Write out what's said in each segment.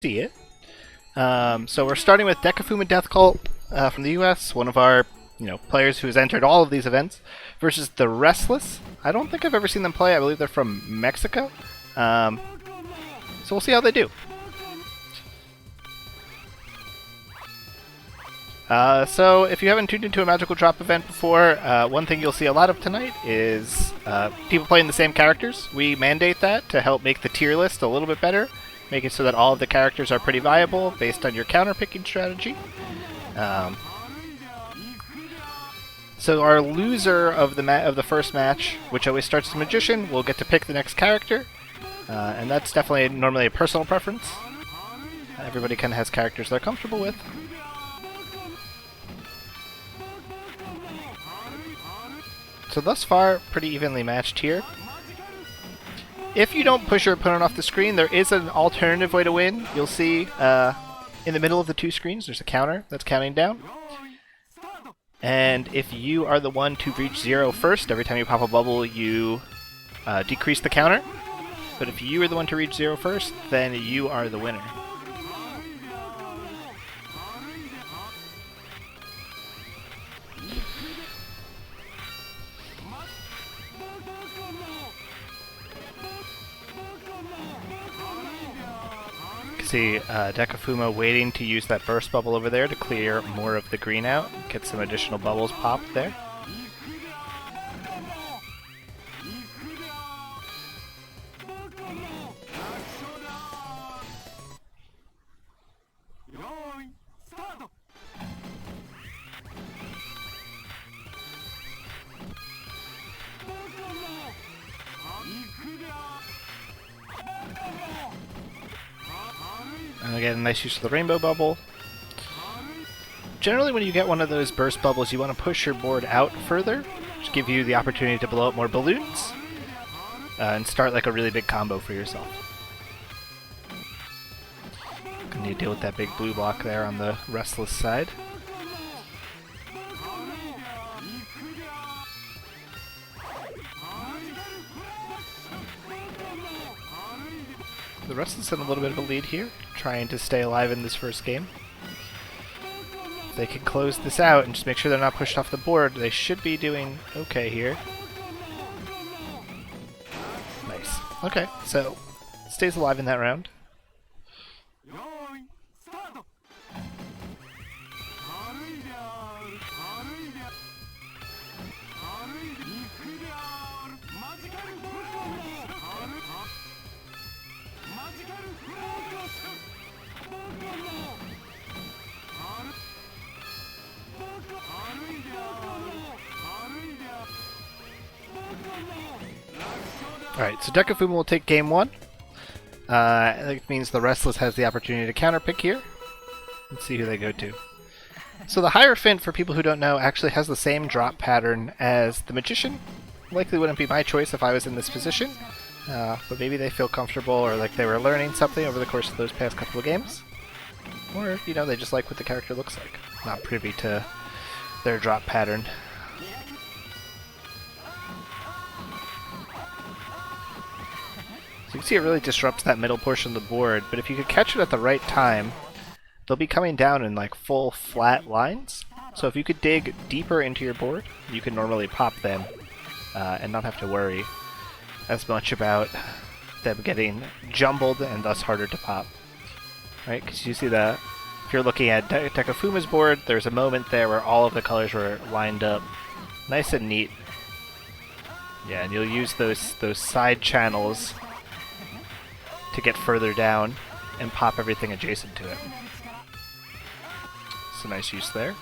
see it. So we're starting with DekaFumaDeathCult from the US, one of our players who has entered all of these events, versus TheRestless. I don't think I've ever seen them play. I believe they're from Mexico. So we'll see how they do. So if you haven't tuned into a Magical Drop event before, one thing you'll see a lot of tonight is people playing the same characters. We mandate that to help make the tier list a little bit better, make it so that all of the characters are pretty viable based on your counter-picking strategy. So our loser of the first match, which always starts as a magician, will get to pick the next character, and that's definitely normally a personal preference. Everybody kind of has characters they're comfortable with. So thus far, pretty evenly matched here. If you don't push your opponent off the screen, there is an alternative way to win. You'll see in the middle of the two screens, there's a counter that's counting down. And if you are the one to reach 0 first, every time you pop a bubble, you decrease the counter. But if you are the one to reach 0 first, then you are the winner. See DekaFuma waiting to use that burst bubble over there to clear more of the green out, get some additional bubbles popped there. And again, nice use of the rainbow bubble. Generally when you get one of those burst bubbles, you want to push your board out further, to give you the opportunity to blow up more balloons, and start like a really big combo for yourself. Gonna need to deal with that big blue block there on the Restless side. The Restless in a little bit of a lead here, trying to stay alive in this first game. If they can close this out and just make sure they're not pushed off the board, they should be doing okay here. Nice. Okay, so stays alive in that round. Alright, so DekaFuma will take game 1. That means the Restless has the opportunity to counterpick here. Let's see who they go to. So the Hierophant, for people who don't know, actually has the same drop pattern as the Magician. Likely wouldn't be my choice if I was in this position, but maybe they feel comfortable or like they were learning something over the course of those past couple of games. Or, they just like what the character looks like. Not privy to their drop pattern. So you can see it really disrupts that middle portion of the board, but if you could catch it at the right time, they'll be coming down in like full flat lines. So if you could dig deeper into your board, you can normally pop them and not have to worry as much about them getting jumbled and thus harder to pop. Right? Because you see that if you're looking at DekaFuma's board, there's a moment there where all of the colors were lined up nice and neat. Yeah, and you'll use those side channels to get further down and pop everything adjacent to it. So nice use there.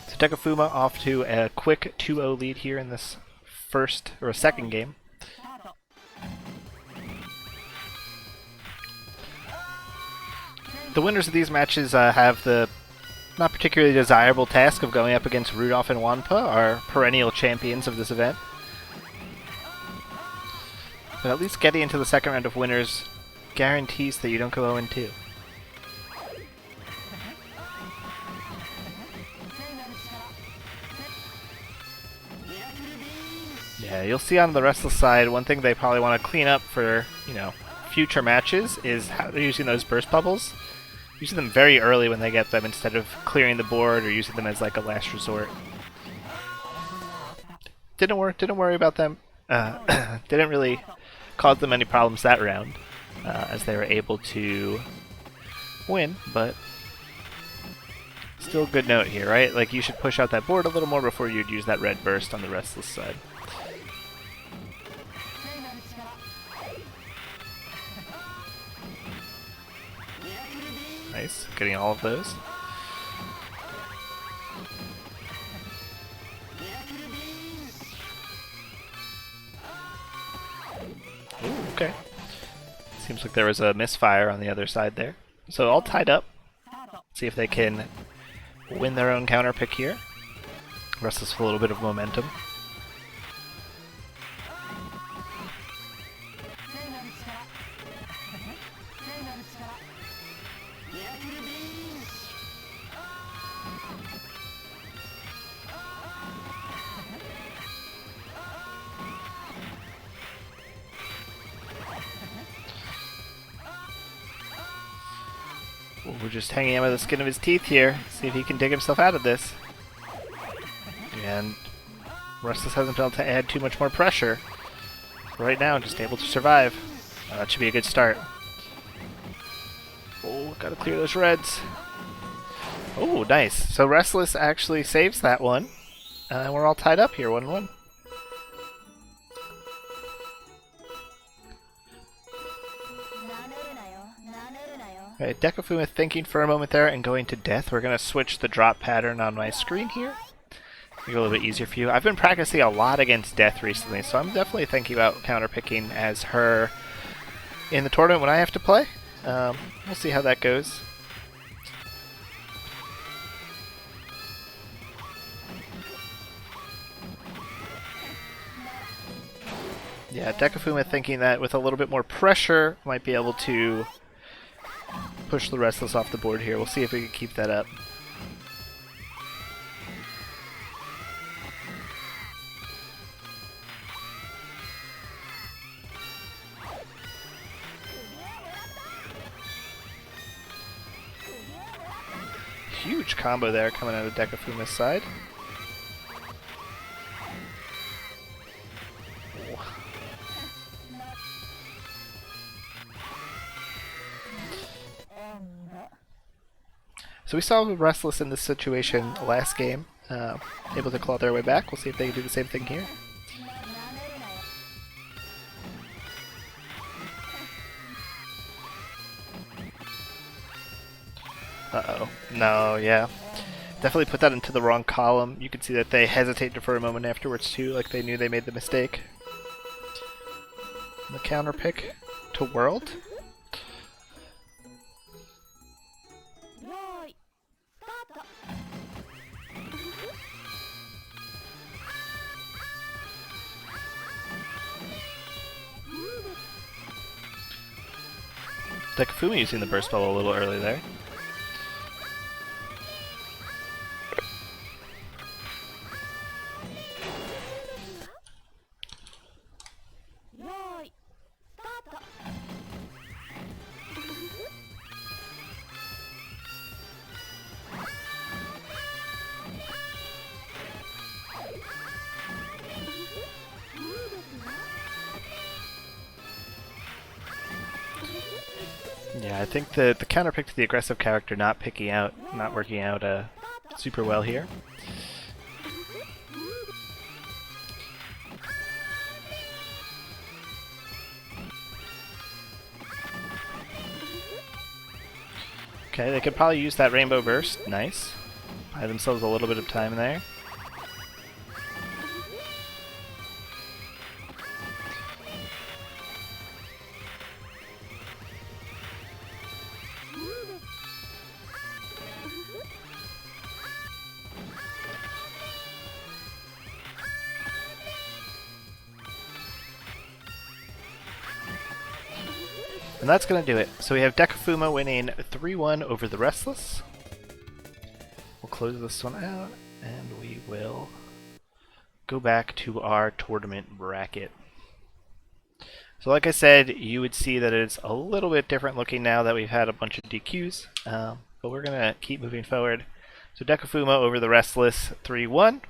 So DekaFuma off to a quick 2-0 lead here in this second game. The winners of these matches have the not particularly desirable task of going up against Rudolph and Wanpa, our perennial champions of this event. But at least getting into the second round of winners guarantees that you don't go 0-2. Yeah, You'll see on the Restless side, one thing they probably want to clean up for, you know, future matches is how they're using those burst bubbles. Using them very early when they get them instead of clearing the board or using them as like a last resort. Didn't worry about them. Didn't really cause them any problems that round, as they were able to win, but still a good note here, right? Like, you should push out that board a little more before you'd use that red burst on the Restless side. Nice, getting all of those. Ooh, okay. Seems like there was a misfire on the other side there. So all tied up. See if they can win their own counter pick here. Restless with a little bit of momentum. We're just hanging out by the skin of his teeth here. See if he can dig himself out of this. And Restless hasn't been able to add too much more pressure. Right now, just able to survive. That should be a good start. Oh, gotta clear those reds. Oh, nice. So Restless actually saves that one. And we're all tied up here, 1-1. Alright, DekaFuma thinking for a moment there and going to death. We're going to switch the drop pattern on my screen here. Make it a little bit easier for you. I've been practicing a lot against death recently, so I'm definitely thinking about counterpicking as her in the tournament when I have to play. We'll see how that goes. Yeah, DekaFuma thinking that with a little bit more pressure, might be able to push the Restless off the board here. We'll see if we can keep that up. Huge combo there coming out of DekaFuma's side. So we saw Restless in this situation last game, able to claw their way back. We'll see if they can do the same thing here. Uh-oh. No, yeah. Definitely put that into the wrong column. You can see that they hesitated for a moment afterwards too, like they knew they made the mistake. The counter pick to World. DekaFuma using the burst bubble a little early there. Yeah, I think the counter pick to the aggressive character not working out super well here. Okay, they could probably use that Rainbow Burst. Nice. Buy themselves a little bit of time there. And that's going to do it. So we have DekaFuma winning 3-1 over the Restless. We'll close this one out, and we will go back to our tournament bracket. So like I said, you would see that it's a little bit different looking now that we've had a bunch of DQs, but we're going to keep moving forward. So DekaFuma over TheRestless 3-1.